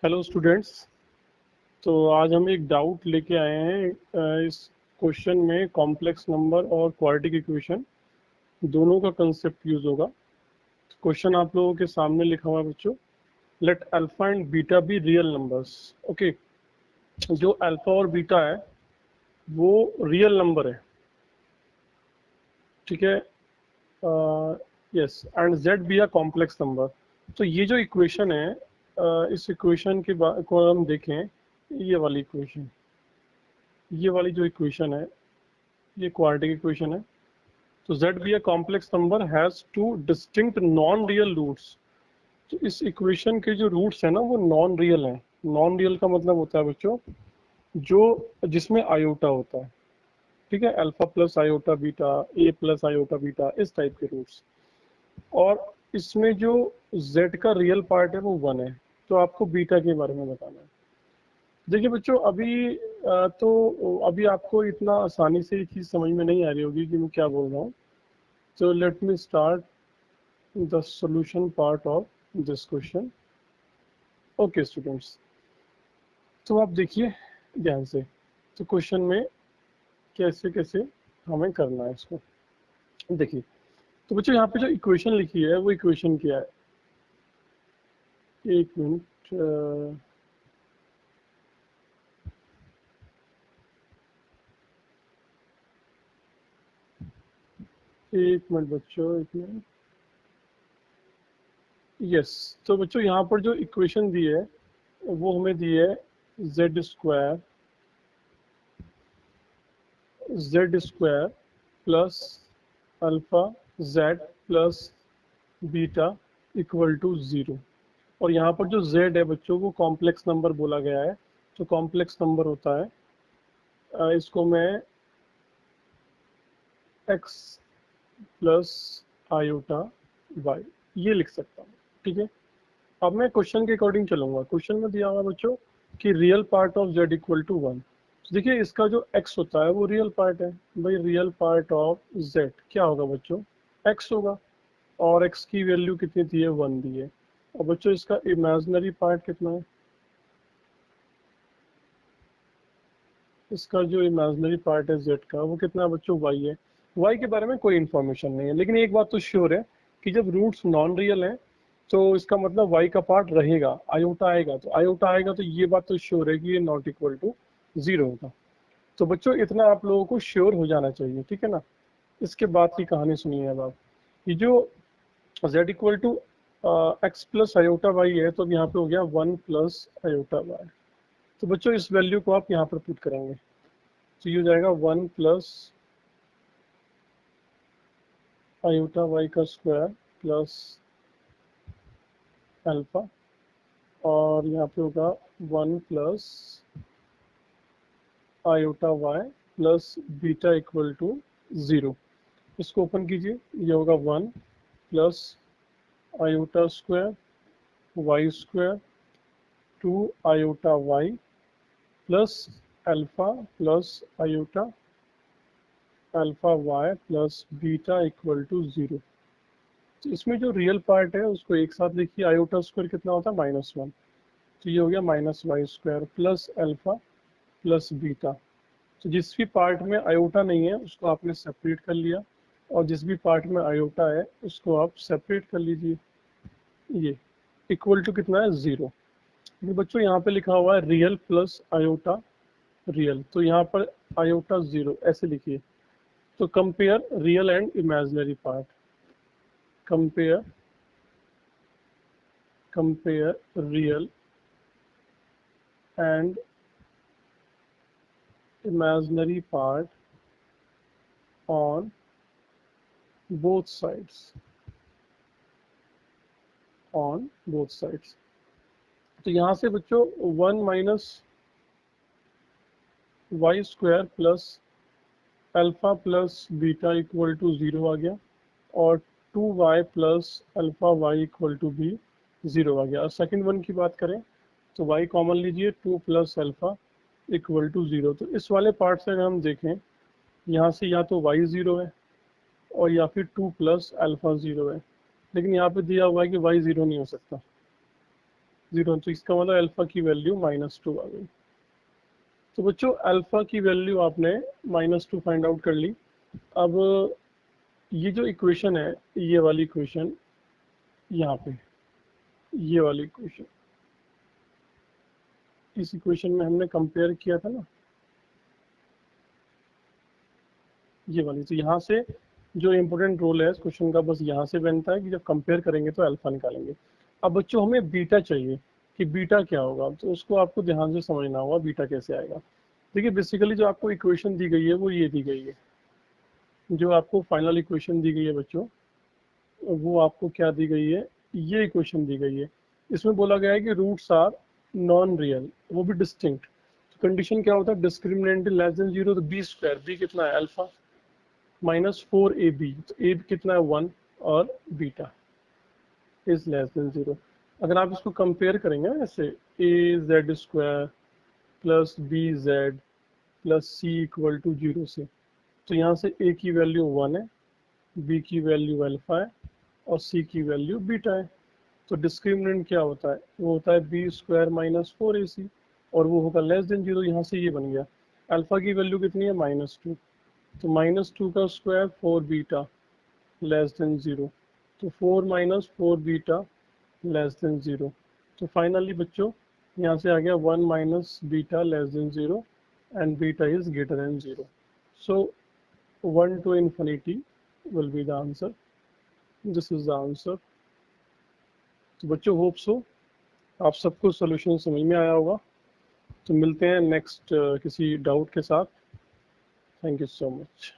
Hello students. तो आज हम एक डाउट लेके आए हैं। इस क्वेश्चन में कॉम्प्लेक्स नंबर और क्वाड्रेटिक इक्वेशन दोनों का कंसेप्ट यूज होगा। क्वेश्चन आप लोगों के सामने लिखा हुआ है बच्चों। Let alpha and beta be real numbers. Okay, जो अल्फा और बीटा है वो रियल नंबर है, ठीक है। Yes, and Z B a complex number. तो ये जो इक्वेशन है, इस इक्वेशन के को हम देखें, ये वाली इक्वेशन, ये वाली जो इक्वेशन है ये क्वाड्रेटिक इक्वेशन है। तो z be a complex number has two distinct non real roots. तो इस इक्वेशन के जो रूट्स है ना वो नॉन रियल हैं। नॉन रियल का मतलब होता है बच्चों जो जिसमें आयोटा होता है, ठीक है। अल्फा प्लस आयोटा बीटा, ए प्लस आयोटा बीटा, इस टाइप के रूट्स। और इसमें जो z का रियल पार्ट है वो 1 है। तो आपको बीटा के बारे में बताना है। देखिए बच्चों, तो अभी आपको इतना आसानी से ये चीज़ समझ में नहीं आ रही होगी कि मैं क्या बोल रहा हूँ। So let me start the solution part of this question. Okay students, तो आप देखिए ध्यान से। तो क्वेश्चन में कैसे कैसे हमें करना है इसको, देखिए। तो बच्चों यहाँ पे जो इक्वेशन लिखी है वो इक्वेशन क्या है, एक मिनट। एक मिनट बच्चों, एक मिनट। यस, तो बच्चों यहाँ पर जो इक्वेशन दी है वो हमें दी है z square plus alpha z plus beta equal to 0। और यहाँ पर जो z है बच्चों को कॉम्प्लेक्स नंबर बोला गया है। तो कॉम्प्लेक्स नंबर होता है, इसको मैं x प्लस आयोटा y ये लिख सकता हूँ, ठीक है। अब मैं क्वेश्चन के अकॉर्डिंग चलूंगा। क्वेश्चन में दिया हुआ बच्चों कि real part of z equal to 1। देखिए इसका जो x होता है वो रियल पार्ट है। भाई रियल पार्ट ऑफ z क्या होगा बच्चों, x होगा। और x की वैल्यू कितनी दी है, 1 दी है। और बच्चों इसका इमेजिनरी पार्ट कितना है, इसका जो इमेजिनरी पार्ट है z का वो कितना है बच्चों, y है। y के बारे में कोई इन्फॉर्मेशन नहीं है, लेकिन एक बात तो श्योर है कि जब रूट्स नॉन रियल हैं तो इसका मतलब y का पार्ट रहेगा, आयोटा आएगा। तो आयोटा आएगा तो ये बात तो श्योर है कि ये नॉट इक्वल टू 0 होगा। तो बच्चों इतना आप लोगों को श्योर हो जाना चाहिए, ठीक है ना। इसके बाद की कहानी सुनिए अब आप। ये जो z equal to X plus iota Y है, तो अब यहाँ पे हो गया 1 प्लस आयोटा वाई। तो बच्चों इस वैल्यू को आप यहाँ पर पुट करेंगे तो ये हो जाएगा 1 प्लस आयोटा वाई का स्क्वायर प्लस अल्फा, और यहाँ पे होगा 1 plus iota Y plus beta equal to 0। इसको ओपन कीजिए, ये होगा 1 plus iota square Y square 2 iota Y plus alpha plus iota alpha Y plus beta equal to 0। तो इसमें जो रियल पार्ट है उसको एक साथ लिखिए। आयोटा स्क्वायर कितना होता है, -1। तो ये हो गया minus Y square plus alpha plus beta. तो जिस भी पार्ट में आयोटा नहीं है उसको आपने सेपरेट कर लिया, और जिस भी पार्ट में आयोटा है उसको आप सेपरेट कर लीजिए। ये इक्वल टू कितना है, 0। ये बच्चों यहाँ पे लिखा हुआ है रियल प्लस आयोटा रियल, तो यहाँ पर आयोटा 0 ऐसे लिखिए। तो compare real and imaginary part, compare compare real and imaginary part on both sides, on both sides। तो यहाँ से बच्चों 1 minus Y square plus alpha plus beta equal to 0 आ गया, और 2y plus alpha Y equal to भी 0 आ गया। और सेकेंड वन की बात करें तो y कॉमन लीजिए, 2 प्लस अल्फा इक्वल टू 0। तो इस वाले पार्ट से अगर हम देखें, यहाँ से या तो y 0 है और या फिर 2 प्लस अल्फा 0 है। लेकिन यहाँ पे दिया हुआ है कि y 0 नहीं हो सकता, 0, तो इसका मतलब अल्फा की वैल्यू -2 आ गई। तो बच्चों अल्फा की वैल्यू आपने -2 फाइंड आउट कर ली। अब ये जो इक्वेशन है, ये वाली इक्वेशन यहाँ पे, ये वाली इक्वेशन, इस इक्वेशन में हमने कंपेयर किया था ना, ये वाली। तो यहाँ से जो इम्पोर्टेंट रोल है इस क्वेश्चन का बस यहाँ से बनता है कि जब कंपेयर करेंगे तो अल्फा निकालेंगे। अब बच्चों हमें बीटा चाहिए कि बीटा क्या होगा, तो उसको आपको ध्यान से समझना होगा बीटा कैसे आएगा। देखिए बेसिकली जो आपको इक्वेशन दी गई है वो ये दी गई है, जो आपको फाइनल इक्वेशन दी गई है बच्चों, वो आपको क्या दी गई है, ये इक्वेशन दी गई है। इसमें बोला गया है कि रूट्स आर नॉन रियल, वो भी डिस्टिंक्ट। तो कंडीशन क्या होता है, डिस्क्रिमिनेंट लेस देन 0, तो बी स्क्वायर, बी कितना है अल्फा, -4ab, तो ए कितना है 1, और बीटा इज लेस देन 0। अगर आप इसको कंपेयर करेंगे ना ऐसे, A Z square plus B Z plus C equal to 0 से, तो यहाँ से ए की वैल्यू 1 है, बी की वैल्यू अल्फा है, और सी की वैल्यू बीटा है। तो डिस्क्रिमिनेंट क्या होता है, वो होता है बी स्क्वायर -4ac, और वो होगा लेस देन 0। यहाँ से ये बन गया, अल्फा की वैल्यू कितनी है -2, तो -2 का स्क्वायर 4 बीटा लेस देन 0, तो 4 - 4 बीटा लेस देन 0। तो फाइनली बच्चों यहाँ से आ गया 1 - beta less than 0 and beta is greater than 0। So 1 to infinity will be the answer. This is the answer. तो बच्चों होप सो आप सबको सोल्यूशन समझ में आया होगा। तो मिलते हैं नेक्स्ट किसी डाउट के साथ। Thank you so much.